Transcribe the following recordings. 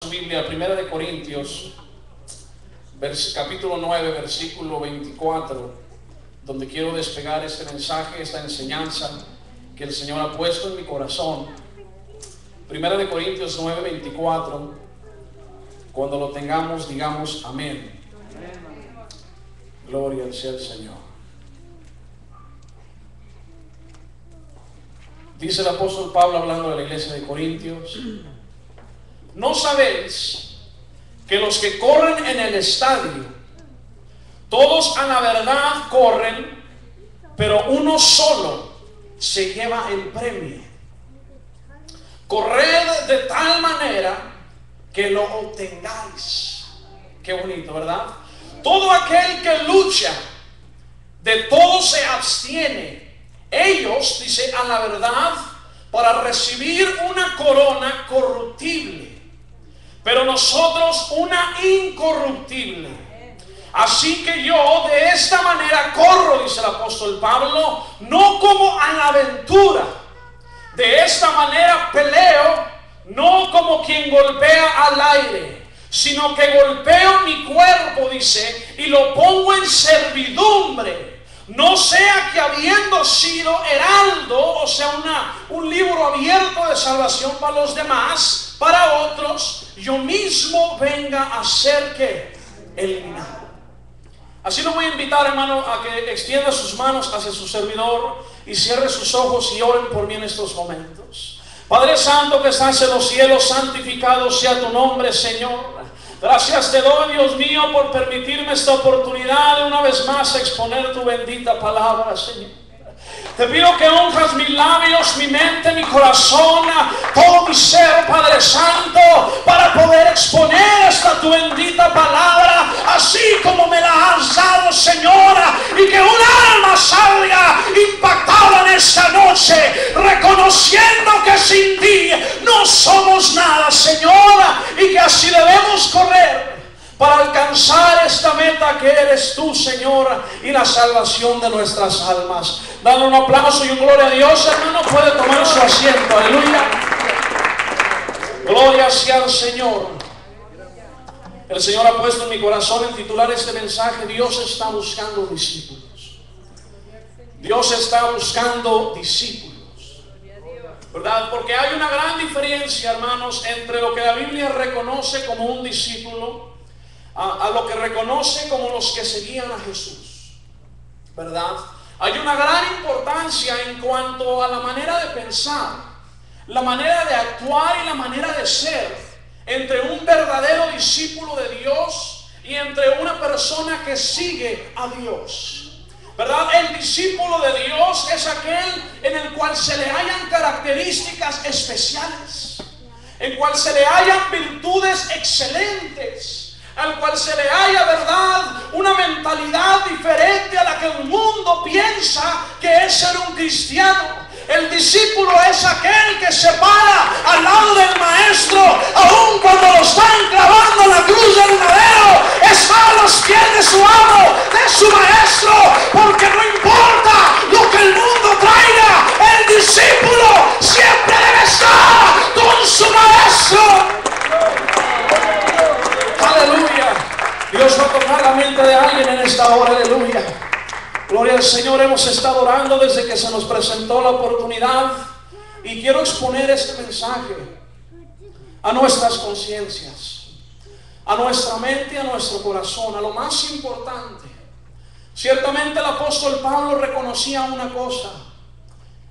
su Biblia, Primera de Corintios, capítulo 9, versículo 24, donde quiero despegar este mensaje, esta enseñanza que el Señor ha puesto en mi corazón. Primera de Corintios 9, 24. Cuando lo tengamos, digamos amén. Gloria sea al Señor. Dice el apóstol Pablo hablando de la iglesia de Corintios: ¿no sabéis que los que corren en el estadio, todos a la verdad corren, pero uno solo se lleva el premio? Corred de tal manera que lo obtengáis. Qué bonito, ¿verdad? Todo aquel que lucha, de todo se abstiene. Ellos, dice, a la verdad, para recibir una corona corruptible, pero nosotros una incorruptible. Así que yo de esta manera corro, dice el apóstol Pablo, no como a la aventura. De esta manera peleo, no como quien golpea al aire, sino que golpeo mi cuerpo, dice, y lo pongo en servidumbre. No sea que habiendo sido heraldo, o sea, un libro abierto de salvación para los demás, para otros, yo mismo venga a ser que eliminado. Así lo voy a invitar, hermano, a que extienda sus manos hacia su servidor y cierre sus ojos y oren por mí en estos momentos. Padre Santo que estás en los cielos, santificado sea tu nombre, Señor. Gracias te doy, Dios mío, por permitirme esta oportunidad de una vez más exponer tu bendita palabra, Señor. Te pido que honras mis labios, mi mente, mi corazón, todo mi ser, Padre Santo, para poder exponer esta tu bendita palabra, así como me la has dado, Señora, y que un alma salga impactada en esta noche, reconociendo que sin ti no somos nada, Señora, y que así debemos correr para alcanzar esta meta que eres tú, Señor, y la salvación de nuestras almas. Dale un aplauso y un gloria a Dios, hermano. Puede tomar su asiento. Aleluya. Gloria sea al Señor. El Señor ha puesto en mi corazón en titular este mensaje: Dios está buscando discípulos. Dios está buscando discípulos, ¿verdad? Porque hay una gran diferencia, hermanos, entre lo que la Biblia reconoce como un discípulo a lo que reconoce como los que seguían a Jesús, ¿verdad? Hay una gran importancia en cuanto a la manera de pensar, la manera de actuar y la manera de ser entre un verdadero discípulo de Dios y entre una persona que sigue a Dios, ¿verdad? El discípulo de Dios es aquel en el cual se le hallan características especiales, en cual se le hallan virtudes excelentes, al cual se le haya, ¿verdad?, una mentalidad diferente a la que el mundo piensa que es ser un cristiano. El discípulo es aquel que se para al lado del maestro, aun cuando lo están clavando en la cruz del madero, está a los pies de su amo, de su maestro, porque no importa lo que el mundo traiga, el discípulo siempre debe estar con su maestro. Aleluya. Dios va a tocar la mente de alguien en esta hora. Aleluya. Gloria al Señor. Hemos estado orando desde que se nos presentó la oportunidad y quiero exponer este mensaje a nuestras conciencias, a nuestra mente y a nuestro corazón, a lo más importante. Ciertamente el apóstol Pablo reconocía una cosa.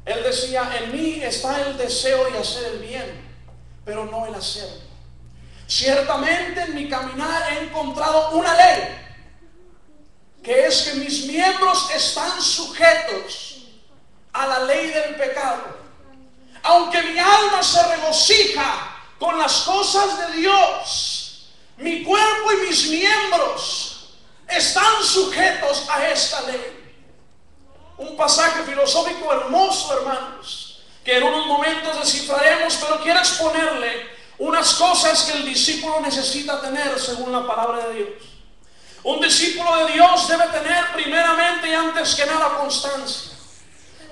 Él decía: en mí está el deseo de hacer el bien, pero no el hacerlo. Ciertamente en mi caminar he encontrado una ley, que es que mis miembros están sujetos a la ley del pecado. Aunque mi alma se regocija con las cosas de Dios, mi cuerpo y mis miembros están sujetos a esta ley. Un pasaje filosófico hermoso, hermanos, que en unos momentos descifraremos, pero quiero exponerle unas cosas que el discípulo necesita tener según la palabra de Dios. Un discípulo de Dios debe tener primeramente y antes que nada constancia.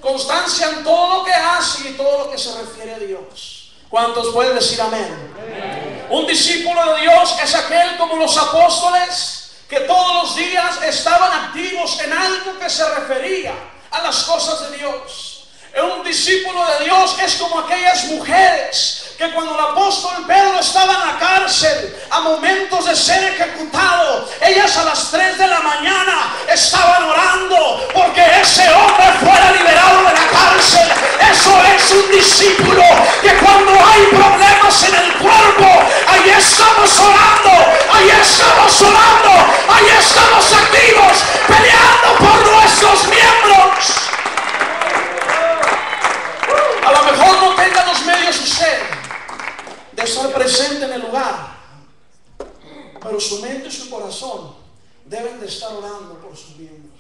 Constancia en todo lo que hace y todo lo que se refiere a Dios. ¿Cuántos pueden decir amén? Amén. Un discípulo de Dios es aquel como los apóstoles que todos los días estaban activos en algo que se refería a las cosas de Dios. Un discípulo de Dios es como aquellas mujeres que cuando el apóstol Pedro estaba en la cárcel a momentos de ser ejecutado, ellas a las 3 de la mañana estaban orando porque ese hombre fuera liberado de la cárcel. Eso es un discípulo que cuando hay problemas en el cuerpo, ahí estamos orando, ahí estamos orando, ahí estamos activos peleando por nuestros miembros. A lo mejor no tenga los medios usted de estar presente en el lugar, pero su mente y su corazón deben de estar orando por sus miembros.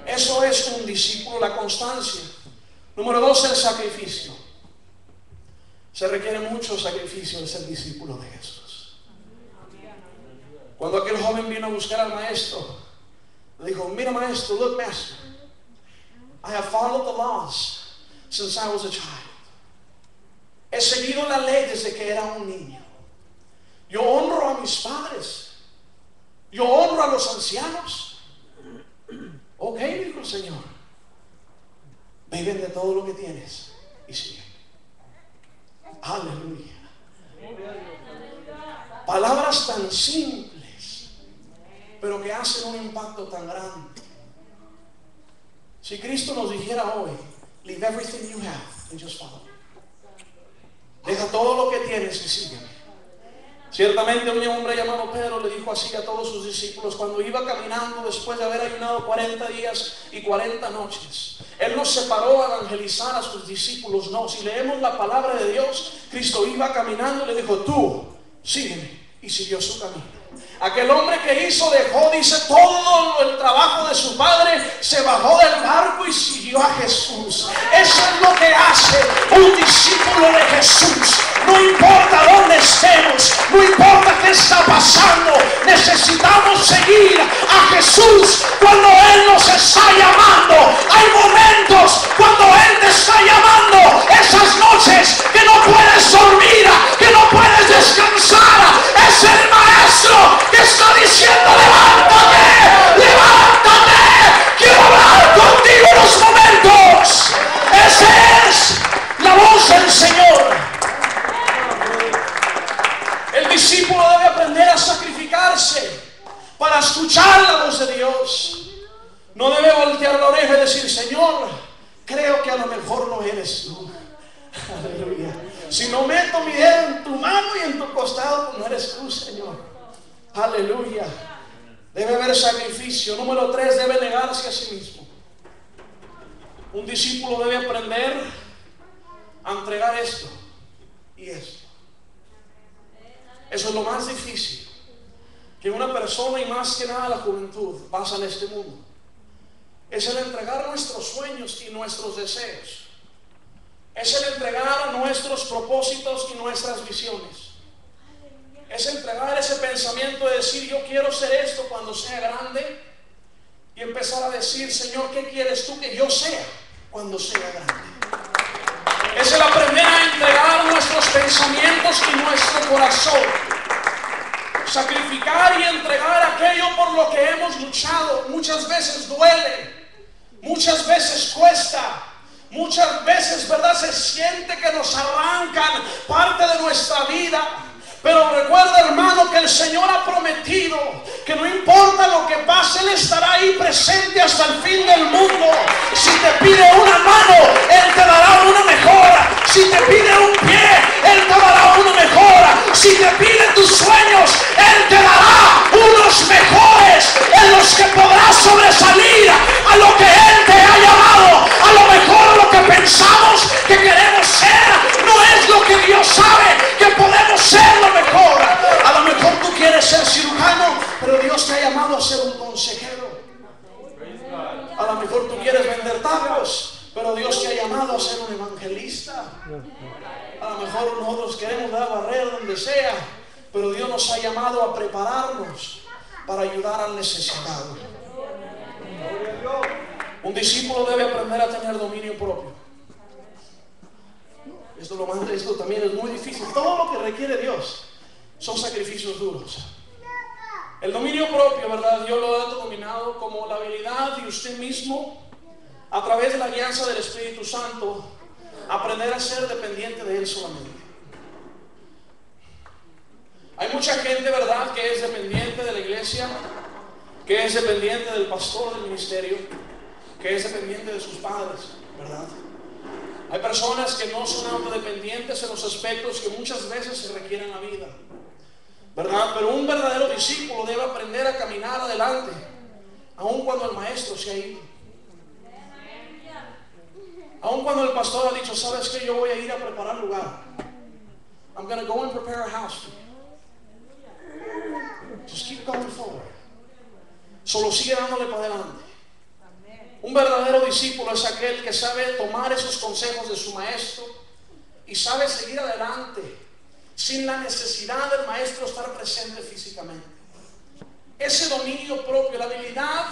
Eso es un discípulo, la constancia. Número 2, el sacrificio. Se requiere mucho sacrificio de ser discípulo de Jesús. Cuando aquel joven vino a buscar al maestro, le dijo: mira maestro, look master, I have followed the laws since I was a child. He seguido la ley desde que era un niño. Yo honro a mis padres. Yo honro a los ancianos. Ok, dijo el Señor. Viven de todo lo que tienes y sigue. Aleluya. Palabras tan simples, pero que hacen un impacto tan grande. Si Cristo nos dijera hoy: leave everything you have and just follow me. Deja todo lo que tienes y sígueme. Ciertamente un hombre llamado Pedro le dijo así a todos sus discípulos cuando iba caminando después de haber ayunado 40 días y 40 noches. Él no se paró a evangelizar a sus discípulos, no. Si leemos la palabra de Dios, Cristo iba caminando y le dijo: tú, sígueme. Y siguió su camino. Aquel hombre que dejó, dice, todo el trabajo de su padre, se bajó del barco y siguió a Jesús. Eso es lo que hace un discípulo de Jesús. No importa dónde estemos, no importa qué está pasando, necesitamos seguir a Jesús cuando Él nos está llamando. Hay momentos cuando Él te está llamando, esas noches que no puedes dormir, que no puedes descansar. Es el Maestro que está diciendo: levántate, levántate, quiero hablar contigo en los momentos. Esa es la voz del Señor. El discípulo debe aprender a sacrificarse para escuchar la voz de Dios. No debe voltear la oreja y decir: Señor, creo que a lo mejor no eres tú. Aleluya. Si no meto mi dedo en tu mano y en tu costado, pues no eres tú, Señor. Aleluya. Debe haber sacrificio. Número 3, debe negarse a sí mismo. Un discípulo debe aprender a entregar esto y esto. Eso es lo más difícil que una persona, y más que nada la juventud, pasa en este mundo. Es el entregar nuestros sueños y nuestros deseos. Es el entregar nuestros propósitos y nuestras visiones. Es entregar ese pensamiento de decir: yo quiero ser esto cuando sea grande, y empezar a decir: Señor, ¿qué quieres tú que yo sea cuando sea grande? Es el aprender a entregar nuestros pensamientos y nuestro corazón. Sacrificar y entregar aquello por lo que hemos luchado. Muchas veces duele, muchas veces cuesta. Muchas veces, ¿verdad?, se siente que nos arrancan parte de nuestra vida. Pero recuerda, hermano, que el Señor ha prometido que no importa lo que pase, Él estará ahí presente hasta el fin del mundo. Si te pide una mano, Él te dará una mejor. Si te pide un pie, Él te dará uno mejor. Si te pide tus sueños, Él te dará unos mejores en los que podrás sobresalir a lo que Él te ha llamado. A lo mejor lo que pensamos que queremos ser no es lo que Dios sabe que podemos ser lo mejor. A lo mejor tú quieres ser cirujano, pero Dios te ha llamado a ser un consejero. A lo mejor tú quieres vender tacos, pero Dios te ha llamado a ser un evangelista. A lo mejor nosotros queremos dar barrera donde sea, pero Dios nos ha llamado a prepararnos para ayudar al necesitado. Un discípulo debe aprender a tener dominio propio. Esto también es muy difícil. Todo lo que requiere Dios son sacrificios duros. El dominio propio, ¿verdad? Dios lo ha denominado como la habilidad de usted mismo, a través de la guianza del Espíritu Santo, aprender a ser dependiente de Él solamente. Hay mucha gente, ¿verdad?, que es dependiente de la iglesia, que es dependiente del pastor del ministerio, que es dependiente de sus padres, ¿verdad? Hay personas que no son autodependientes en los aspectos que muchas veces se requieren en la vida, ¿verdad? Pero un verdadero discípulo debe aprender a caminar adelante, aun cuando el maestro se ha ido. Aun cuando el pastor ha dicho, ¿sabes qué? Yo voy a ir a preparar lugar. I'm going to go and prepare a house for you. Just keep going forward. Solo sigue dándole para adelante. Un verdadero discípulo es aquel que sabe tomar esos consejos de su maestro y sabe seguir adelante sin la necesidad del maestro estar presente físicamente. Ese dominio propio, la habilidad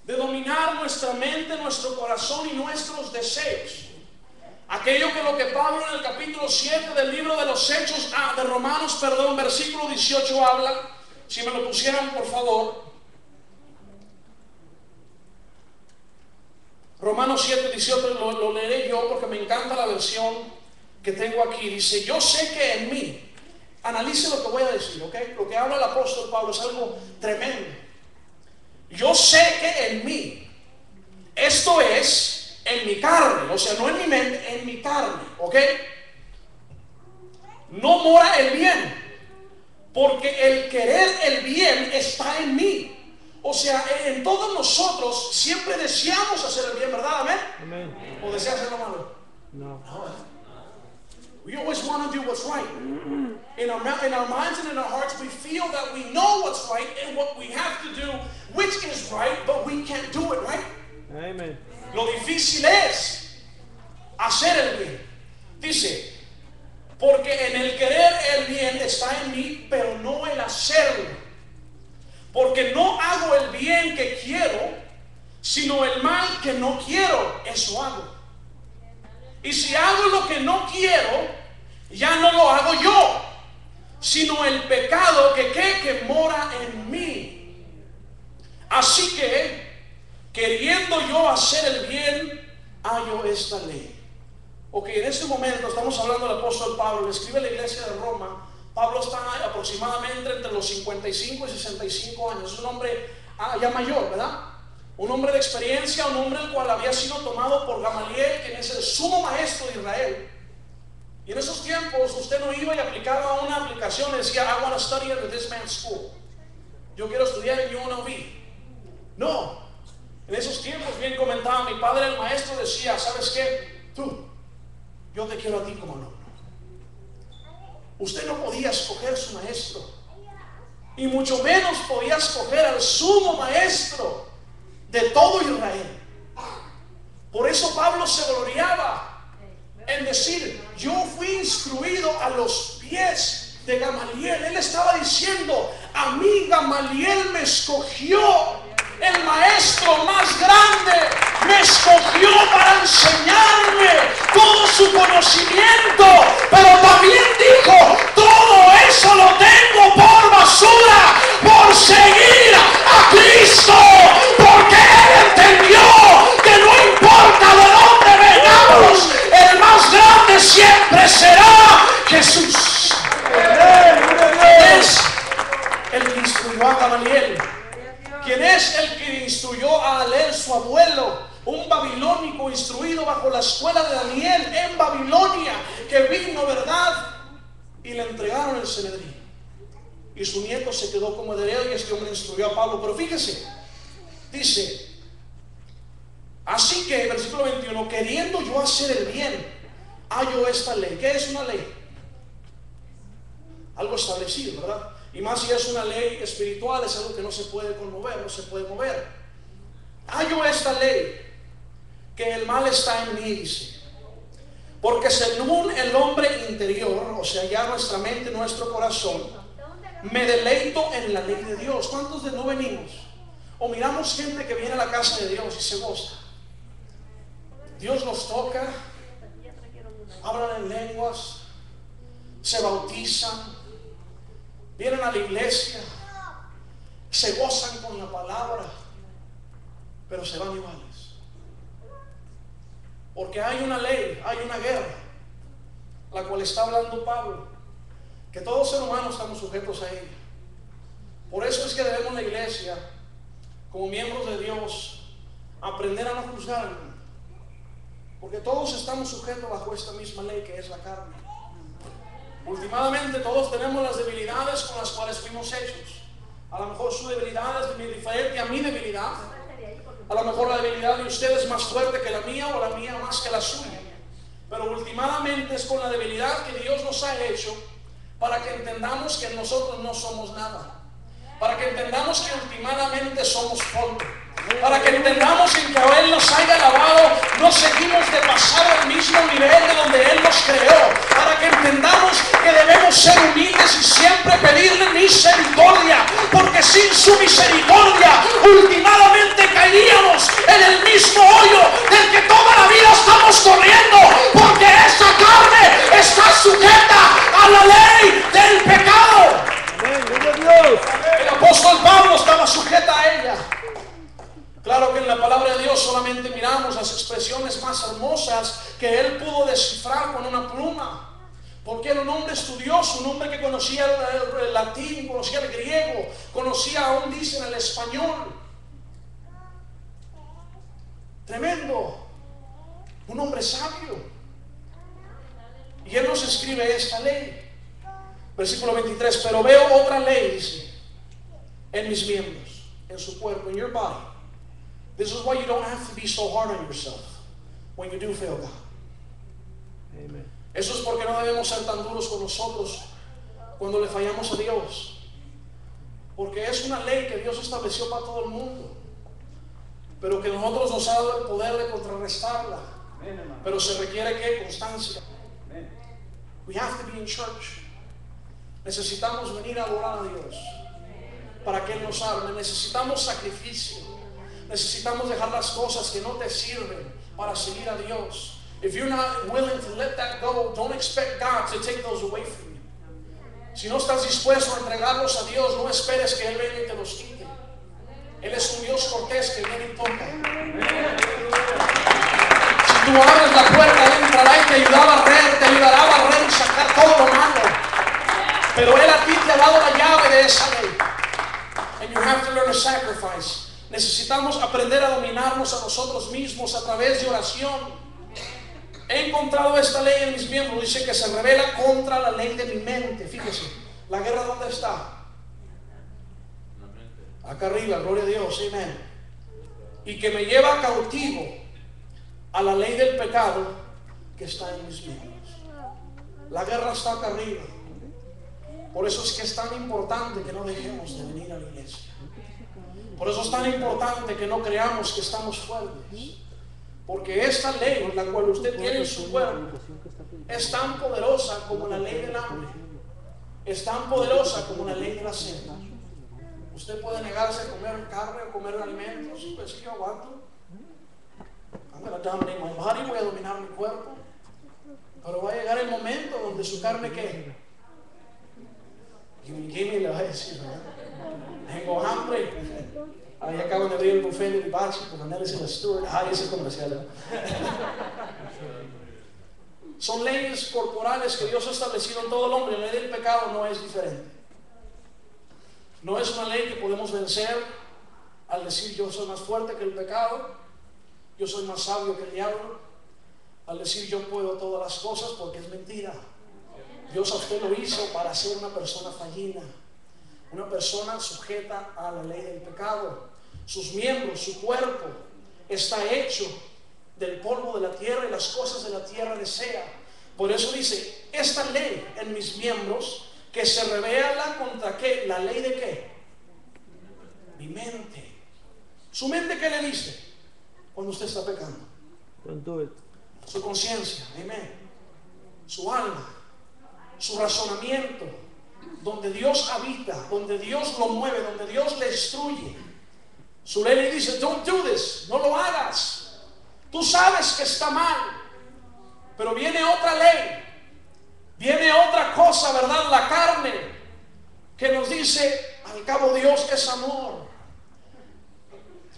de dominar nuestra mente, nuestro corazón y nuestros deseos. Aquello que lo que Pablo en el capítulo 7 del libro de los Hechos, de Romanos, versículo 18 habla. Si me lo pusieran, por favor. Romanos 7, 18, lo leeré yo porque me encanta la versión que tengo aquí. Dice, yo sé que en mí, analice lo que voy a decir, ¿ok? Lo que habla el apóstol Pablo es algo tremendo. Yo sé que en mí, esto es en mi carne, o sea, no en mi mente, en mi carne, ¿ok? No mora el bien, porque el querer el bien está en mí. O sea, en todos nosotros siempre deseamos hacer el bien, ¿verdad? ¿Amén? Amén. ¿O deseas hacer lo malo? No. No. We always want to do what's right. In our minds and in our hearts, we feel that we know what's right and what we have to do, which is right, but we can't do it, right? Amen. Lo difícil es hacer el bien. Dice, porque en el querer el bien está en mí, pero no el hacerlo. Porque no hago el bien que quiero, sino el mal que no quiero, eso hago. Y si hago lo que no quiero, ya no lo hago yo, sino el pecado que mora en mí. Así que, queriendo yo hacer el bien, hallo esta ley. Ok, en este momento estamos hablando del apóstol Pablo, le escribe a la iglesia de Roma. Pablo está aproximadamente entre los 55 y 65 años. Es un hombre ya mayor, ¿verdad? Un hombre de experiencia, un hombre el cual había sido tomado por Gamaliel, quien es el sumo maestro de Israel. Y en esos tiempos usted no iba y aplicaba una aplicación y decía, I want to study at this man's school. Yo quiero estudiar en UNLV. No. En esos tiempos, bien comentaba mi padre, el maestro decía, ¿sabes qué? Tú, yo te quiero a ti como alumno. Usted no podía escoger su maestro, y mucho menos podía escoger al sumo maestro de todo Israel. Por eso Pablo se gloriaba en decir, yo fui instruido a los pies de Gamaliel. Él estaba diciendo, a mí Gamaliel me escogió. El maestro más grande me escogió para enseñarme todo su conocimiento, pero también dijo, todo eso lo tengo por basura, por seguir a Cristo, porque Él entendió que no importa de dónde vengamos, el más grande siempre será Jesús. Es el que instruyó a Gamaliel. ¿Quién es el que instruyó a Alel, su abuelo? Un babilónico instruido bajo la escuela de Daniel en Babilonia, que vino, ¿verdad? Y le entregaron el Sanedrín. Y su nieto se quedó como heredero y este hombre instruyó a Pablo. Pero fíjese, dice, así que, versículo 21, queriendo yo hacer el bien, hallo esta ley. ¿Qué es una ley? Algo establecido, ¿verdad? Y más si es una ley espiritual, es algo que no se puede conmover, no se puede mover. Hallo esta ley, que el mal está en mí, dice. Porque según el hombre interior, o sea, ya nuestra mente, nuestro corazón, me deleito en la ley de Dios. ¿Cuántos de no venimos? O miramos gente que viene a la casa de Dios y se goza. Dios los toca, hablan en lenguas, se bautizan, vienen a la iglesia, se gozan con la palabra, pero se van iguales. Porque hay una ley, hay una guerra, la cual está hablando Pablo, que todos seres humanos estamos sujetos a ella. Por eso es que debemos la iglesia, como miembros de Dios, aprender a no juzgar al mundo. Porque todos estamos sujetos bajo esta misma ley que es la carne. Últimamente todos tenemos las debilidades con las cuales fuimos hechos. A lo mejor su debilidad es diferente a mi debilidad. A lo mejor la debilidad de usted es más fuerte que la mía o la mía más que la suya. Pero últimamente es con la debilidad que Dios nos ha hecho para que entendamos que nosotros no somos nada. Para que entendamos que últimamente somos polvo. Para que entendamos en que Él nos haya lavado, no seguimos de pasar al mismo nivel de donde Él nos creó. Para que entendamos que debemos ser humildes y siempre pedirle misericordia, porque sin su misericordia últimamente caeríamos en el mismo hoyo del que toda la vida estamos corriendo, porque esta carne está sujeta a la ley del pecado. El apóstol Pablo estaba sujeta a ella. Claro que en la palabra de Dios solamente miramos las expresiones más hermosas que él pudo descifrar con una pluma, porque era un hombre estudioso, un hombre que conocía el latín, conocía el griego, conocía, aún dicen, el español. Tremendo, un hombre sabio. Y él nos escribe esta ley, versículo 23, pero veo otra ley, dice, en mis miembros, en su cuerpo, in your body. This is why you don't have to be so hard on yourself when you do fail God. Amen. Eso es porque no debemos ser tan duros con nosotros cuando le fallamos a Dios. Porque es una ley que Dios estableció para todo el mundo, pero que nosotros nos ha dado el poder de contrarrestarla. Amen. Pero se requiere ¿qué? Constancia. Amen. We have to be in church. Necesitamos venir a adorar a Dios para que Él nos arme. Necesitamos sacrificio. Necesitamos dejar las cosas que no te sirven para seguir a Dios. If you're not willing to let that go, don't expect God to take those away from you. Si no estás dispuesto a entregarlos a Dios, no esperes que Él venga y te los quite. Él es un Dios cortés que viene y toca. Si tú abres la puerta, Él entrará y te ayudará a barrer, te ayudará a barrer y sacar todo lo malo. Pero Él a ti te ha dado la llave de esa ley. And you have to learn to sacrifice. Necesitamos aprender a dominarnos a nosotros mismos a través de oración. He encontrado esta ley en mis miembros. Dice que se revela contra la ley de mi mente. Fíjese, la guerra ¿dónde está? Acá arriba, gloria a Dios, amén. Y que me lleva cautivo a la ley del pecado que está en mis miembros. La guerra está acá arriba. Por eso es que es tan importante que no dejemos de venir a la iglesia. Por eso es tan importante que no creamos que estamos fuertes. Porque esta ley, la cual usted tiene en su cuerpo, es tan poderosa como la ley del hambre. Es tan poderosa como la ley de la sed. Usted puede negarse a comer carne o comer alimentos. Pues yo aguanto. I'm going to dominate my body. Voy a dominar mi cuerpo. Pero va a llegar el momento donde su carne ¿qué? Give me, le va a decir, ¿verdad? Tengo hambre. Ahí acaban de abrir el buffet de Bachi con análisis de Stewart. Ese comercial. Son leyes corporales que Dios ha establecido en todo el hombre. La ley del pecado no es diferente. No es una ley que podemos vencer al decir yo soy más fuerte que el pecado, yo soy más sabio que el diablo, al decir yo puedo todas las cosas, porque es mentira. Dios a usted lo hizo para ser una persona fallida, una persona sujeta a la ley del pecado. Sus miembros, su cuerpo está hecho del polvo de la tierra y las cosas de la tierra desea. Por eso dice, esta ley en mis miembros que se revela contra ¿qué? La ley de ¿qué? Mi mente. ¿Su mente qué le dice cuando usted está pecando? Don't do it. Su conciencia, amén. Su alma, su razonamiento, donde Dios habita, donde Dios lo mueve, donde Dios le instruye. Su ley le dice, don't do this, no lo hagas. Tú sabes que está mal, pero viene otra ley, viene otra cosa, ¿verdad? La carne que nos dice, al cabo Dios es amor.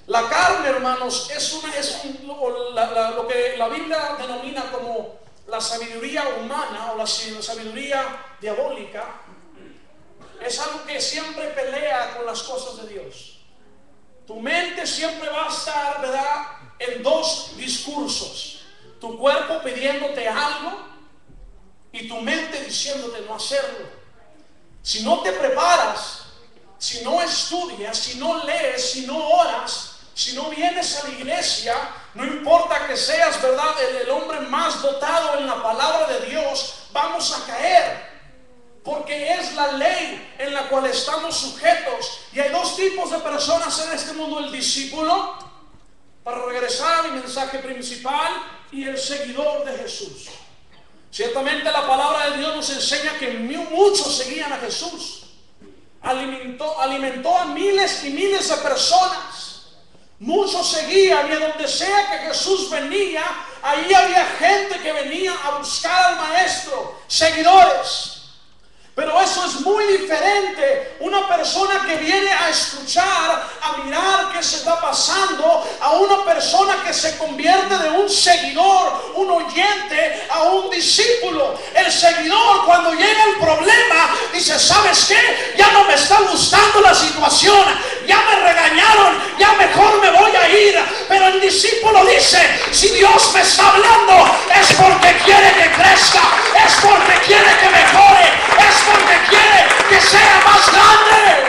La carne, hermanos, lo que la Biblia denomina como la sabiduría humana o la sabiduría diabólica. Es algo que siempre pelea con las cosas de Dios. Tu mente siempre va a estar, ¿verdad?, en dos discursos. Tu cuerpo pidiéndote algo y tu mente diciéndote no hacerlo. Si no te preparas, si no estudias, si no lees, si no oras, si no vienes a la iglesia, no importa que seas, ¿verdad?, el hombre más dotado en la palabra de Dios, vamos a caer. Porque es la ley en la cual estamos sujetos. Y hay dos tipos de personas en este mundo: el discípulo, para regresar a mi mensaje principal, y el seguidor de Jesús. Ciertamente la palabra de Dios nos enseña que muchos seguían a Jesús. Alimentó a miles y miles de personas. Muchos seguían, y a donde sea que Jesús venía, ahí había gente que venía a buscar al maestro, seguidores. Pero eso es muy diferente. Una persona que viene a escuchar, a mirar qué se está pasando, a una persona que se convierte de un seguidor, un oyente, a un discípulo. El seguidor, cuando llega el problema, dice: ¿sabes qué? Ya no me está gustando la situación, ya me regañaron, ya mejor me voy a ir. Pero el discípulo dice: si Dios me está hablando, es porque quiere que crezca, es porque quiere que mejore, es porque quiere que sea más grande.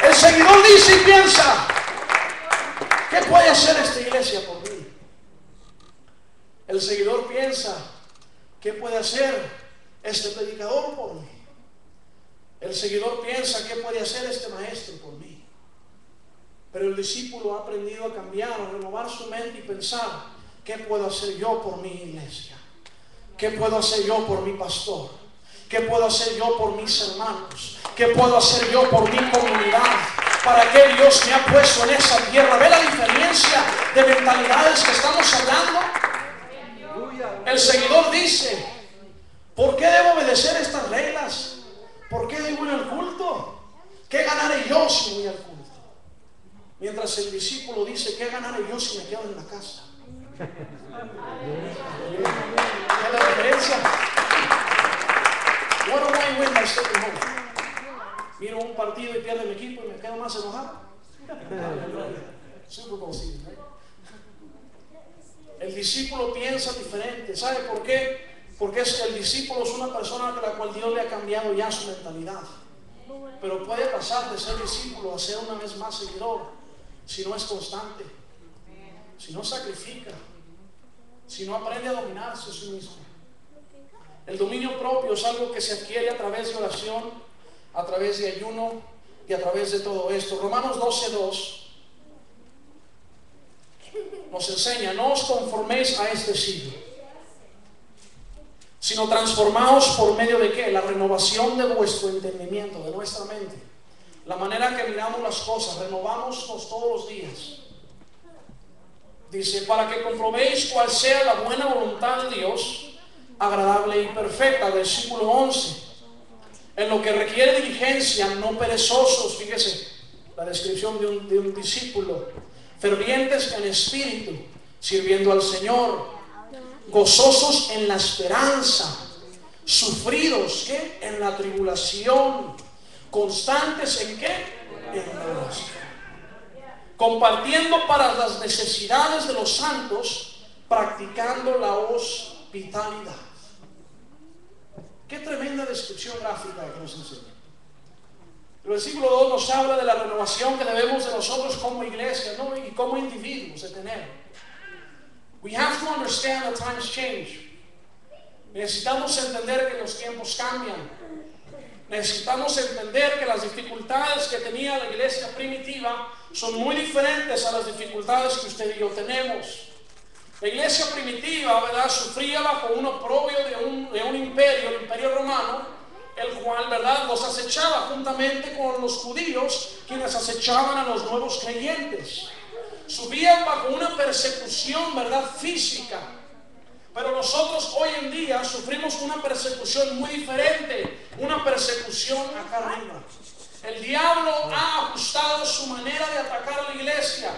El seguidor dice y piensa: ¿qué puede hacer esta iglesia por mí? El seguidor piensa: ¿qué puede hacer este predicador por mí? El seguidor piensa: ¿qué puede hacer este maestro por mí? Pero el discípulo ha aprendido a cambiar, a renovar su mente y pensar: ¿qué puedo hacer yo por mi iglesia? ¿Qué puedo hacer yo por mi pastor? ¿Qué puedo hacer yo por mis hermanos? ¿Qué puedo hacer yo por mi comunidad? ¿Para qué Dios me ha puesto en esa tierra? ¿Ve la diferencia de mentalidades que estamos hablando? El seguidor dice: ¿por qué debo obedecer estas reglas? ¿Por qué debo ir al culto? ¿Qué ganaré yo si voy al culto? Mientras el discípulo dice: ¿qué ganaré yo si me quedo en la casa? ¿Ve la diferencia? What do I win by staying home? Miro un partido y pierde mi equipo y me quedo más enojado. Super Bowl season, right? El discípulo piensa diferente. ¿Sabe por qué? Porque el discípulo es una persona a la cual Dios le ha cambiado ya su mentalidad. Pero puede pasar de ser discípulo a ser una vez más seguidor si no es constante, si no sacrifica, si no aprende a dominarse a sí mismo. El dominio propio es algo que se adquiere a través de oración, a través de ayuno y a través de todo esto. Romanos 12:2 nos enseña: no os conforméis a este siglo, sino transformaos por medio de ¿qué? La renovación de vuestro entendimiento, de nuestra mente. La manera que miramos las cosas, renovamos todos los días. Dice: para que comprobéis cuál sea la buena voluntad de Dios, agradable y perfecta. Versículo 11: en lo que requiere diligencia, no perezosos. Fíjese la descripción de un discípulo: fervientes en espíritu, sirviendo al Señor, gozosos en la esperanza, sufridos ¿qué? En la tribulación, constantes en ¿qué? En la oración, compartiendo para las necesidades de los santos, practicando la hospitalidad. Qué tremenda descripción gráfica que nos enseña. El versículo 2 nos habla de la renovación que debemos de nosotros como iglesia, ¿no? Y como individuos de tener. We have to understand that times change. Necesitamos entender que los tiempos cambian. Necesitamos entender que las dificultades que tenía la iglesia primitiva son muy diferentes a las dificultades que usted y yo tenemos. La iglesia primitiva, ¿verdad?, sufría bajo un oprobio de un imperio, el imperio romano, el cual, ¿verdad?, los acechaba juntamente con los judíos, quienes acechaban a los nuevos creyentes. Subían bajo una persecución, ¿verdad?, física. Pero nosotros hoy en día sufrimos una persecución muy diferente, una persecución acá arriba. El diablo ha ajustado su manera de atacar a la iglesia.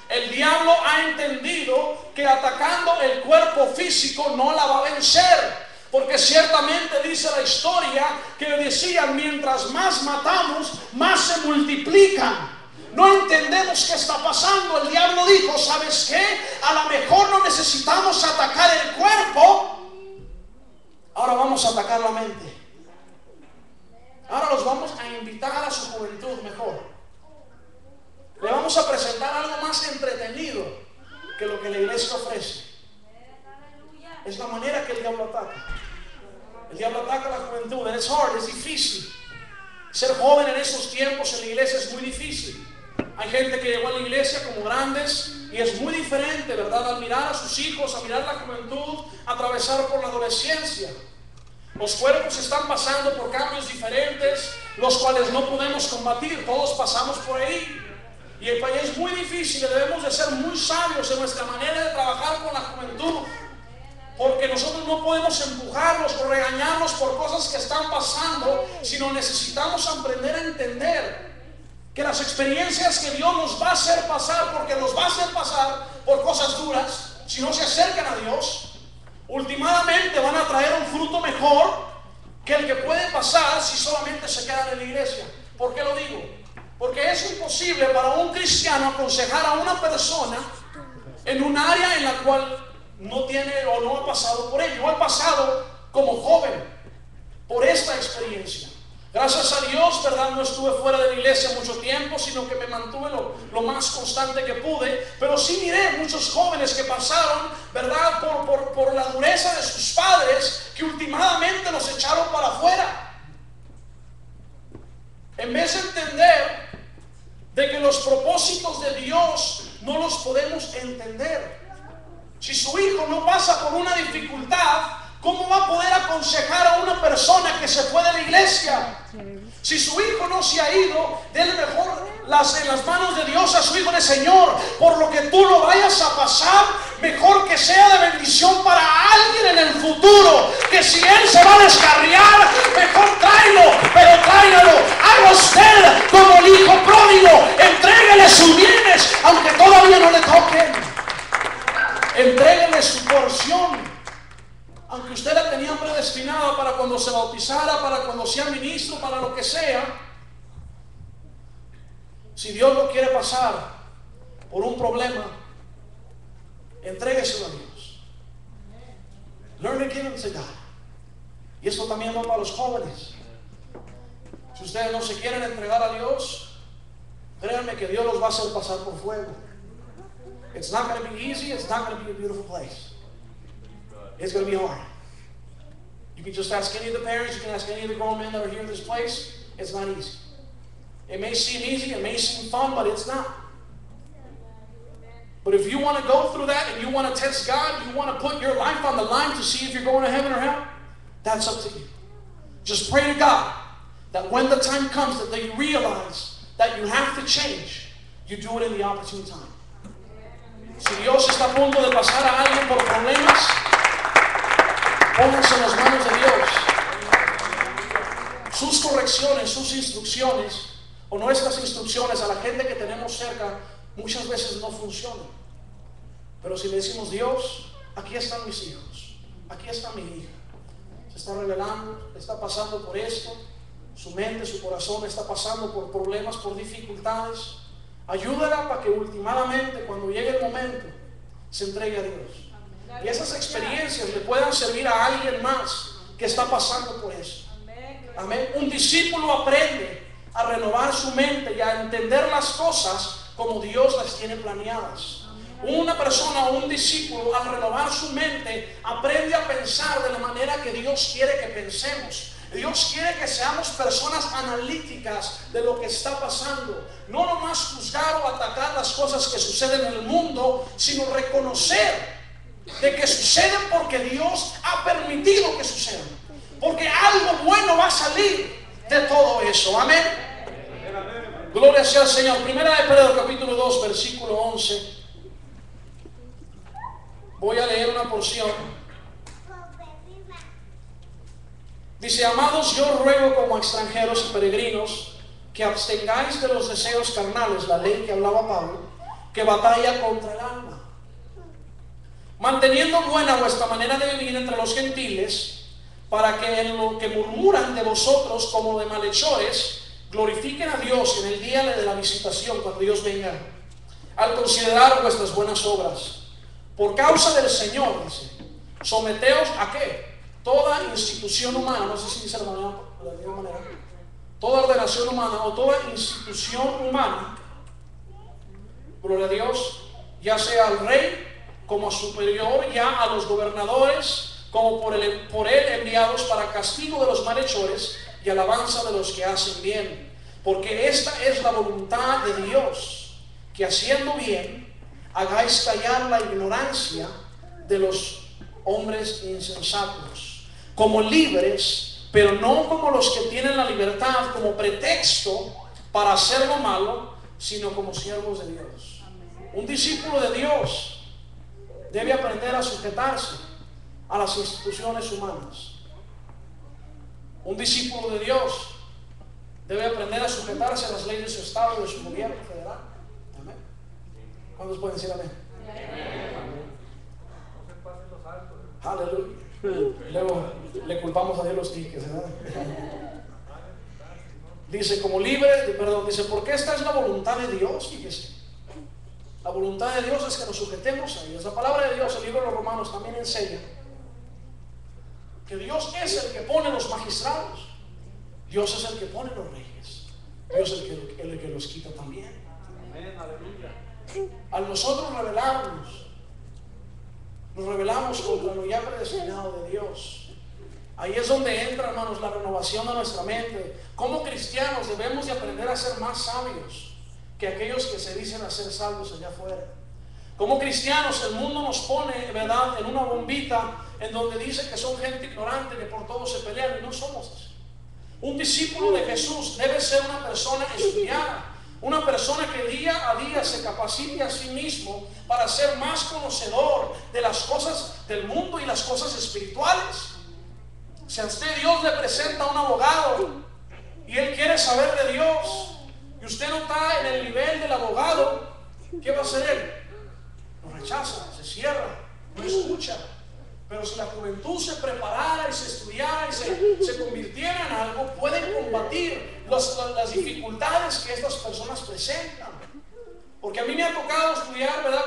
El diablo ha entendido que atacando el cuerpo físico no la va a vencer. Porque ciertamente dice la historia que decían, mientras más matamos, más se multiplican. No entendemos qué está pasando. El diablo dijo, ¿sabes qué? A lo mejor no necesitamos atacar el cuerpo. Ahora vamos a atacar la mente. Ahora los vamos a invitar a su juventud mejor. Le vamos a presentar algo más entretenido que lo que la iglesia ofrece. Es la manera que el diablo ataca. El diablo ataca a la juventud. And it's hard, es difícil. Ser joven en estos tiempos en la iglesia es muy difícil. Hay gente que llegó a la iglesia como grandes y es muy diferente, ¿verdad? Al mirar a sus hijos, a mirar la juventud, atravesar por la adolescencia. Los cuerpos están pasando por cambios diferentes, los cuales no podemos combatir. Todos pasamos por ahí. Y es muy difícil, debemos de ser muy sabios en nuestra manera de trabajar con la juventud. Porque nosotros no podemos empujarlos o regañarlos por cosas que están pasando, sino necesitamos aprender a entender que las experiencias que Dios nos va a hacer pasar, porque nos va a hacer pasar por cosas duras, si no se acercan a Dios, últimamente van a traer un fruto mejor que el que puede pasar si solamente se quedan en la iglesia. ¿Por qué lo digo? Porque es imposible para un cristiano aconsejar a una persona en un área en la cual no tiene o no ha pasado por ello. Yo he pasado como joven por esta experiencia. Gracias a Dios, ¿verdad? No estuve fuera de la iglesia mucho tiempo, sino que me mantuve lo más constante que pude. Pero sí miré muchos jóvenes que pasaron, ¿verdad? Por la dureza de sus padres, que últimamente los echaron para afuera. En vez de entender de que los propósitos de Dios no los podemos entender. Si su hijo no pasa por una dificultad, ¿cómo va a poder aconsejar a una persona que se fue de la iglesia? Si su hijo no se ha ido, déle mejor en las manos de Dios a su hijo de Señor. Por lo que tú lo vayas a pasar, mejor que sea de bendición para alguien en el futuro. Que si él se va a descarriar, mejor tráelo, pero tráigalo. Haga usted como el hijo pródigo. Entréguele sus bienes, aunque todavía no le toquen. Entréguele su porción. Aunque usted la tenía predestinada para cuando se bautizara, para cuando sea ministro, para lo que sea. Si Dios lo quiere pasar por un problema, entrégueselo a Dios. Learn to give him to God. Y esto también va para los jóvenes. Si ustedes no se quieren entregar a Dios, créanme que Dios los va a hacer pasar por fuego. It's not going to be easy. It's not going to be a beautiful place. It's going to be hard. You can just ask any of the parents, you can ask any of the grown men that are here in this place. It's not easy. It may seem easy, it may seem fun, but it's not. But if you want to go through that and you want to test God, you want to put your life on the line to see if you're going to heaven or hell, that's up to you. Just pray to God that when the time comes that they realize that you have to change, you do it in the opportune time. Si Dios está a punto de pasar a alguien por problemas, pónganse en las manos de Dios. Sus correcciones, sus instrucciones, o nuestras instrucciones a la gente que tenemos cerca, muchas veces no funcionan. Pero si le decimos, Dios, aquí están mis hijos, aquí está mi hija, se está revelando, está pasando por esto, su mente, su corazón está pasando por problemas, por dificultades. Ayúdala para que últimamente, cuando llegue el momento, se entregue a Dios. Y esas experiencias le puedan servir a alguien más que está pasando por eso. Amén. Un discípulo aprende a renovar su mente y a entender las cosas como Dios las tiene planeadas. Una persona o un discípulo, al renovar su mente, aprende a pensar de la manera que Dios quiere que pensemos. Dios quiere que seamos personas analíticas de lo que está pasando. No nomás juzgar o atacar las cosas que suceden en el mundo, sino reconocer de que suceden porque Dios ha permitido que sucedan. Porque algo bueno va a salir de todo eso. Amén. Gloria sea al Señor. Primera de Pedro capítulo 2 versículo 11. Voy a leer una porción. Dice: amados, yo ruego como extranjeros y peregrinos que abstengáis de los deseos carnales, la ley que hablaba Pablo, que batalla contra el alma, manteniendo buena vuestra manera de vivir entre los gentiles, para que en lo que murmuran de vosotros como de malhechores, glorifiquen a Dios en el día de la visitación, cuando Dios venga, al considerar vuestras buenas obras. Por causa del Señor, dice, someteos a ¿qué? Toda institución humana, no sé si dice de la misma manera, toda ordenación humana o toda institución humana, gloria a Dios, ya sea al rey como superior, ya a los gobernadores como por él enviados para castigo de los malhechores y alabanza de los que hacen bien, porque esta es la voluntad de Dios, que haciendo bien hagáis callar la ignorancia de los hombres insensatos, como libres, pero no como los que tienen la libertad como pretexto para hacer lo malo, sino como siervos de Dios. Un discípulo de Dios debe aprender a sujetarse a las instituciones humanas. Un discípulo de Dios debe aprender a sujetarse a las leyes de su estado y de su gobierno federal. Amén. ¿Cuántos pueden decir amén? Aleluya. Luego le culpamos a Dios los tickets, ¿verdad? Dice, como libre, dice, porque esta es la voluntad de Dios, fíjese. La voluntad de Dios es que nos sujetemos a Dios. La palabra de Dios, el libro de los Romanos también enseña que Dios es el que pone los magistrados, Dios es el que pone los reyes, Dios es el que los quita también. Amén, aleluya. Al nosotros rebelarnos, nos rebelamos contra lo ya predestinado de Dios. Ahí es donde entra, hermanos, la renovación de nuestra mente. Como cristianos debemos de aprender a ser más sabios que aquellos que se dicen a ser salvos allá afuera. Como cristianos, el mundo nos pone, ¿verdad?, en una bombita en donde dice que son gente ignorante, que por todo se pelean, y no somos así. Un discípulo de Jesús debe ser una persona estudiada, una persona que día a día se capacite a sí mismo para ser más conocedor de las cosas del mundo y las cosas espirituales. Si a usted Dios le presenta a un abogado y él quiere saber de Dios y usted no está en el nivel del abogado, ¿qué va a hacer él? Lo rechaza, se cierra, no escucha. Pero si la juventud se preparara y se estudiara y se convirtiera en algo, pueden combatir las dificultades que estas personas presentan. Porque a mí me ha tocado estudiar, ¿verdad?,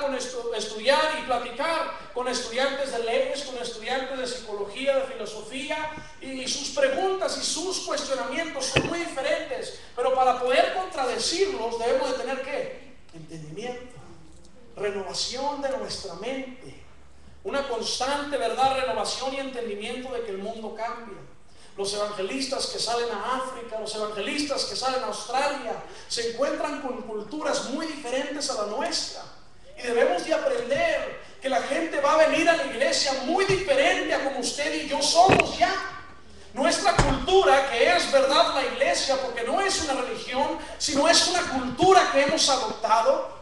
estudiar y platicar con estudiantes de leyes, con estudiantes de psicología, de filosofía, y sus preguntas y sus cuestionamientos son muy diferentes. Pero para poder contradecirlos debemos de tener ¿qué? Entendimiento, renovación de nuestra mente. Una constante, ¿verdad?, renovación y entendimiento de que el mundo cambia. Los evangelistas que salen a África, los evangelistas que salen a Australia, se encuentran con culturas muy diferentes a la nuestra. Y debemos de aprender que la gente va a venir a la iglesia muy diferente a como usted y yo somos ya. Nuestra cultura, que es, ¿verdad?, la iglesia, porque no es una religión, sino es una cultura que hemos adoptado,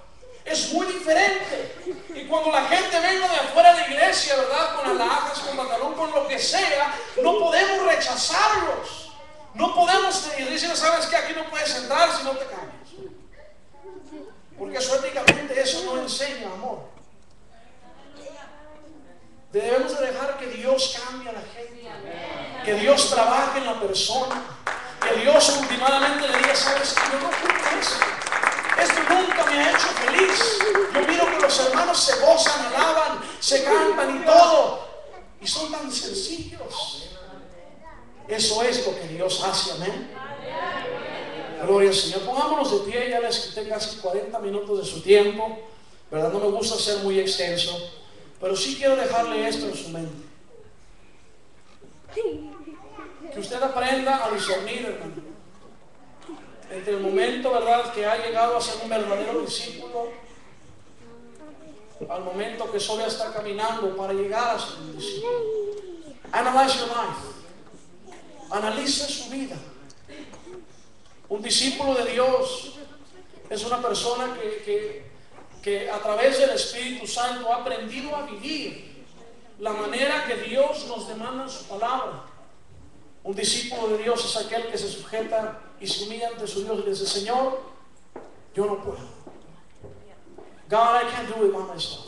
es muy diferente. Y cuando la gente venga de afuera de la iglesia, ¿verdad?, con alhajas, con pantalón, con lo que sea, no podemos rechazarlos. No podemos decir, ¿sabes qué? Aquí no puedes entrar si no te cambias. Porque éticamente eso no enseña amor. Debemos de dejar que Dios cambie a la gente, que Dios trabaje en la persona, que Dios últimamente le diga, ¿sabes qué? Yo no ocupo eso. Esto nunca me ha hecho feliz. Yo miro que los hermanos se gozan, alaban, se cantan y todo, y son tan sencillos. Eso es lo que Dios hace, amén. Gloria al Señor. Pongámonos de pie, ya les quité casi 40 minutos de su tiempo, ¿verdad? No me gusta ser muy extenso, pero sí quiero dejarle esto en su mente. Que usted aprenda a discernir, hermano, entre el momento, ¿verdad?, que ha llegado a ser un verdadero discípulo, al momento que solo está caminando para llegar a ser un discípulo. Analyze your life. Analice su vida. Un discípulo de Dios es una persona que a través del Espíritu Santo ha aprendido a vivir la manera que Dios nos demanda en su palabra. Un discípulo de Dios es aquel que se sujeta y se humilla ante su Dios y dice: Señor, yo no puedo. God, I can't do it by myself.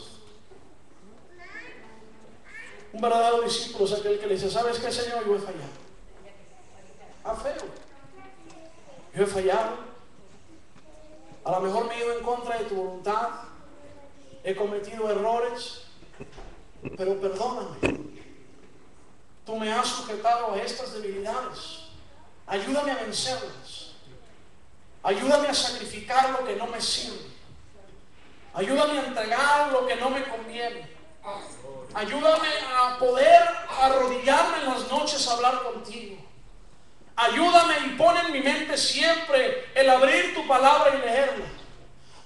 Un verdadero discípulo es aquel que le dice: ¿sabes qué, Señor? Yo he fallado. I failed. Yo he fallado. A lo mejor me he ido en contra de tu voluntad. He cometido errores. Pero perdóname. Tú me has sujetado a estas debilidades. Ayúdame a vencerlas. Ayúdame a sacrificar lo que no me sirve. Ayúdame a entregar lo que no me conviene. Ayúdame a poder arrodillarme en las noches a hablar contigo. Ayúdame y pon en mi mente siempre el abrir tu palabra y leerla.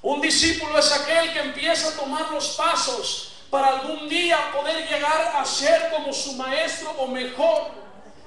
Un discípulo es aquel que empieza a tomar los pasos para algún día poder llegar a ser como su maestro o mejor.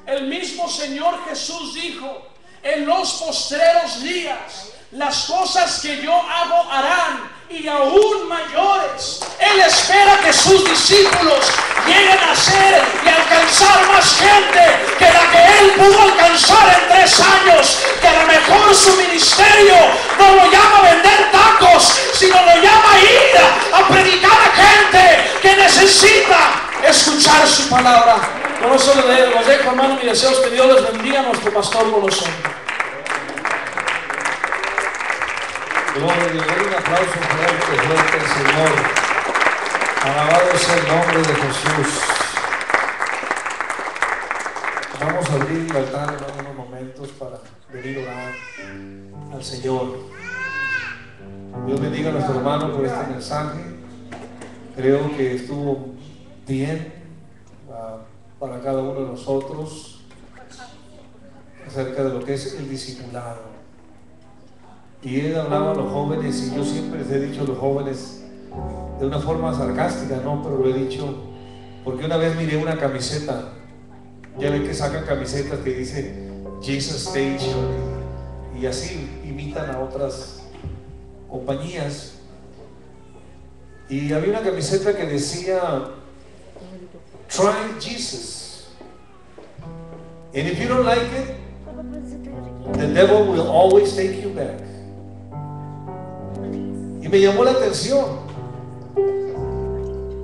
El mismo Señor Jesús dijo: en los postreros días las cosas que yo hago harán, y aún mayores. Él espera que sus discípulos lleguen a ser y alcanzar más gente que la que Él pudo alcanzar en 3 años. Que a lo mejor su ministerio no lo llama a vender tacos, sino lo llama a ir a predicar a gente que necesita escuchar su palabra. Con eso los dejo, hermano. Mi deseo es que Dios les bendiga a nuestro pastor Golosón. Gloria, un aplauso fuerte al Señor. Alabado sea el nombre de Jesús. Vamos a abrir el altar en unos momentos para venir a orar al Señor. Dios bendiga a nuestro hermano por este mensaje. Creo que estuvo bien para cada uno de nosotros acerca de lo que es el discipulado. Y él hablaba a los jóvenes, y yo siempre les he dicho a los jóvenes de una forma sarcástica, no, pero lo he dicho porque una vez miré una camiseta. Ya ven que sacan camisetas que dice Jesus Station, y así imitan a otras compañías. Y había una camiseta que decía Try Jesus, and if you don't like it, the devil will always take you back. Y me llamó la atención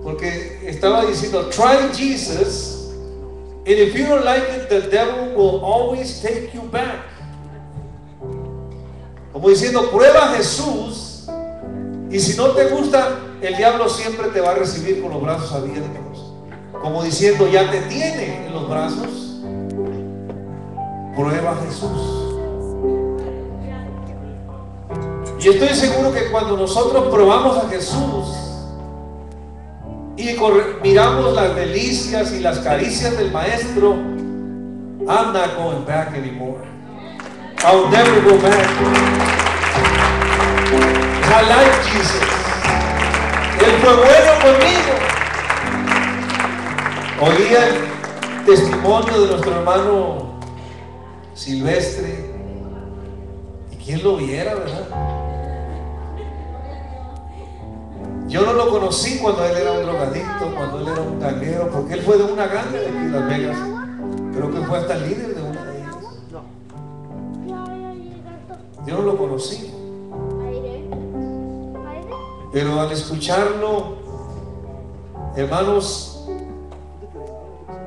porque estaba diciendo Try Jesus, and if you don't like it, the devil will always take you back. Como diciendo, prueba a Jesús, y si no te gusta, el diablo siempre te va a recibir con los brazos abiertos. Como diciendo, ya te tiene en los brazos. Prueba a Jesús. Y estoy seguro que cuando nosotros probamos a Jesús y miramos las delicias y las caricias del Maestro, I'm not going back anymore. I'll never go back. I like Jesus. Él fue bueno conmigo. Oía el testimonio de nuestro hermano Silvestre, y quién lo viera, ¿verdad? Yo no lo conocí cuando él era un drogadicto, cuando él era un ganguero, porque él fue de una gangue de aquí en Las Vegas. Creo que fue hasta el líder de una de ellas. Yo no lo conocí, pero al escucharlo, hermanos,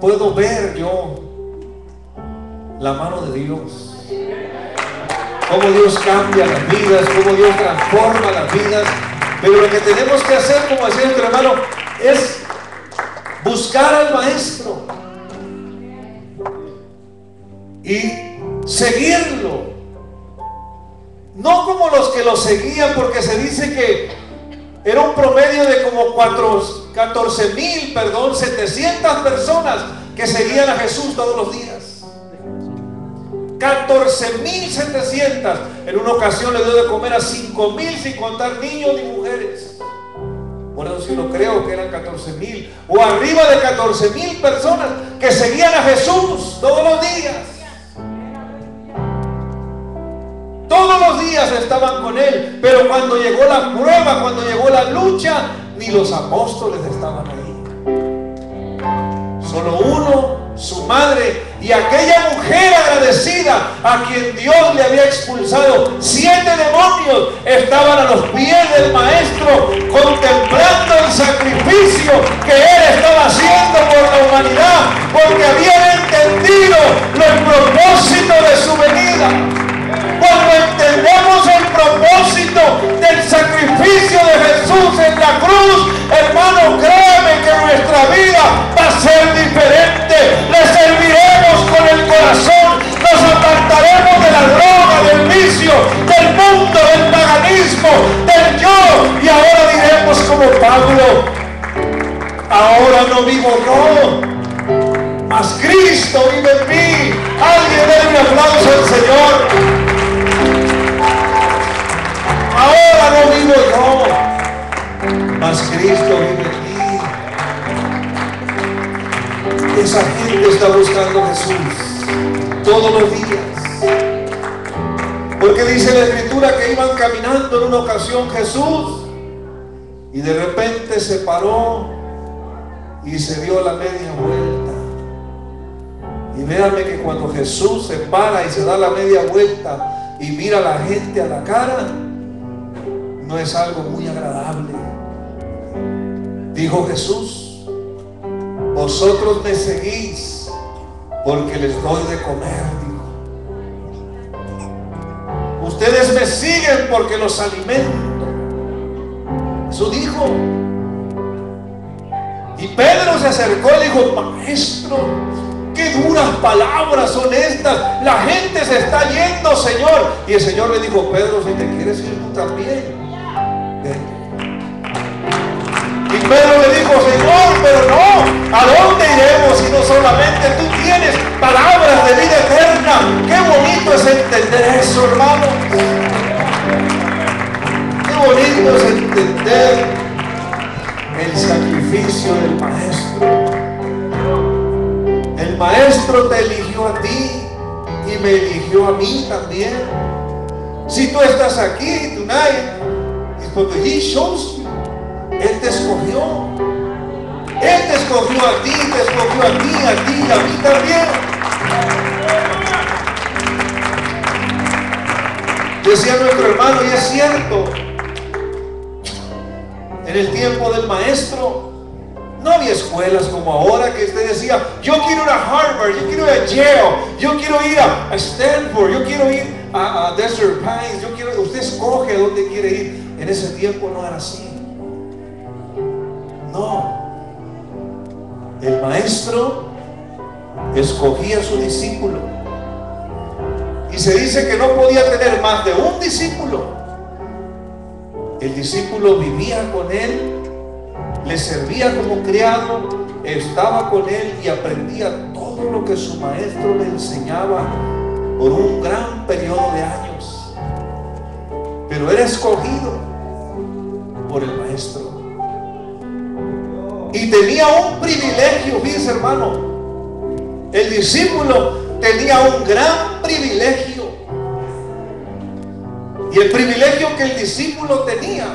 puedo ver yo la mano de Dios, cómo Dios cambia las vidas, cómo Dios transforma las vidas. Pero lo que tenemos que hacer, como decía nuestro hermano, es buscar al Maestro y seguirlo. No como los que lo seguían, porque se dice que era un promedio de como 700 personas que seguían a Jesús todos los días. 14,700. En una ocasión le dio de comer a 5,000, sin contar niños ni mujeres. Por eso sí lo creo que eran 14,000 o arriba de 14,000 personas que seguían a Jesús todos los días. Todos los días estaban con Él. Pero cuando llegó la prueba, cuando llegó la lucha, ni los apóstoles estaban ahí. Solo uno, su madre Y aquella mujer agradecida, a quien Dios le había expulsado 7 demonios, estaban a los pies del maestro contemplando el sacrificio que él estaba haciendo por la humanidad, porque habían entendido el propósito de su venida. Cuando entendemos el propósito del sacrificio de Jesús en la cruz, hermano, créeme que nuestra vida va a ser diferente. Le serviremos con el corazón, nos apartaremos de la droga, del vicio, del mundo, del paganismo, del yo, y ahora diremos como Pablo: ahora no vivo yo, mas Cristo vive en mí. Alguien dé un aplauso al Señor. Ahora no vivo yo, mas Cristo vive en mí. Esa gente está buscando a Jesús todos los días, porque dice la Escritura que iban caminando en una ocasión Jesús, y de repente se paró y se dio la media vuelta. Y véanme que cuando Jesús se para y se da la media vuelta y mira a la gente a la cara, no es algo muy agradable. Dijo Jesús: vosotros me seguís porque les doy de comer, dijo. Ustedes me siguen porque los alimento. Eso dijo. Y Pedro se acercó y le dijo: maestro, qué duras palabras son estas. La gente se está yendo, Señor. Y el Señor le dijo: Pedro, si te quieres ir tú también, ven. Y Pedro le dijo: Señor, pero no, ¿a dónde iremos si no solamente tú tienes palabras de vida eterna? Qué bonito es entender eso, hermano. Qué bonito es entender el sacrificio del Maestro. El Maestro te eligió a ti y me eligió a mí también. Si tú estás aquí tonight, it's porque He chose you. Él te escogió. Él te escogió a ti, te escogió a ti y a mí también. Decía nuestro hermano, y es cierto, en el tiempo del Maestro no había escuelas como ahora, que usted decía: yo quiero ir a Harvard, yo quiero ir a Yale, yo quiero ir a Stanford, yo quiero ir a Desert Pines, usted escoge a dónde quiere ir. En ese tiempo no era así. No. El Maestro escogía a su discípulo, y se dice que no podía tener más de un discípulo. El discípulo vivía con él, le servía como criado, estaba con él y aprendía todo lo que su maestro le enseñaba por un gran periodo de años. Pero era escogido por el Maestro. Y tenía un privilegio, fíjense, hermano. El discípulo tenía un gran privilegio. Y el privilegio que el discípulo tenía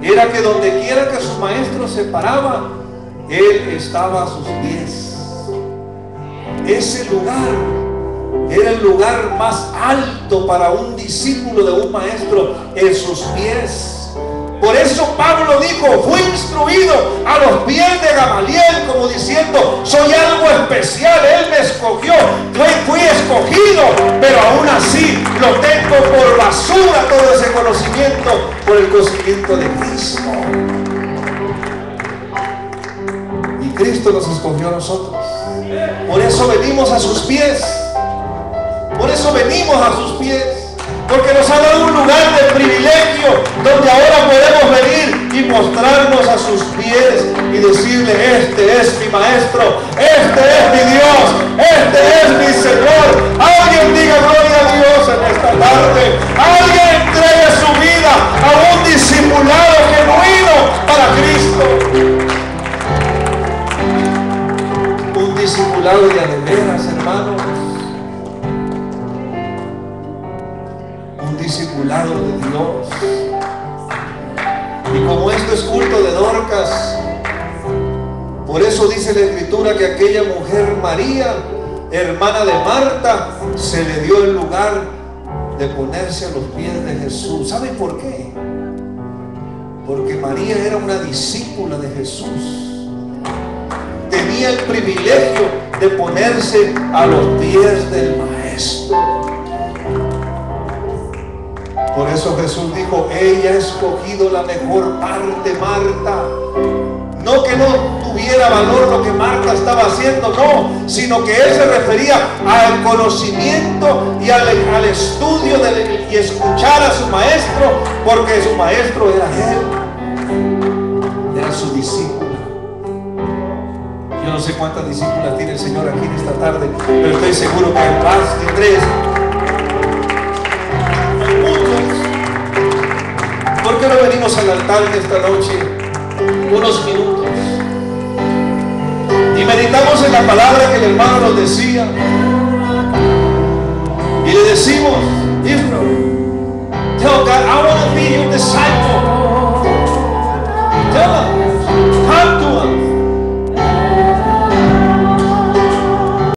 era que donde quiera que su maestro se paraba, él estaba a sus pies. Ese lugar era el lugar más alto para un discípulo de un maestro, en sus pies. Por eso Pablo dijo: fui instruido a los pies de Gamaliel, como diciendo: soy algo especial, él me escogió, fui escogido, pero aún así lo tengo por basura todo ese conocimiento, por el conocimiento de Cristo. Y Cristo nos escogió a nosotros. Por eso venimos a sus pies. Por eso venimos a sus pies. Porque nos ha dado un lugar de privilegio donde ahora podemos venir y mostrarnos a sus pies y decirle: este es mi Maestro, este es mi Dios, este es mi Señor. Alguien diga gloria a Dios en esta tarde. Alguien entregue su vida a un discipulado genuino para Cristo. Un discipulado de veras, hermanos. Discipulado de Dios. Y como esto es culto de Dorcas, por eso dice la Escritura que aquella mujer María hermana de Marta, se le dio el lugar de ponerse a los pies de Jesús. ¿Saben por qué? Porque María era una discípula de Jesús. Tenía el privilegio de ponerse a los pies del Maestro. Por eso Jesús dijo: ella ha escogido la mejor parte, Marta. No que no tuviera valor lo que Marta estaba haciendo, no, sino que él se refería al conocimiento y al estudio y escuchar a su maestro, porque su maestro era él, era su discípula. Yo no sé cuántas discípulas tiene el Señor aquí en esta tarde, pero estoy seguro que hay más de 3. Hay muchos. ¿Por qué no venimos al altar en esta noche unos minutos y meditamos en la palabra que el hermano nos decía, y le decimos: Israel, tell God, I want to be your disciple.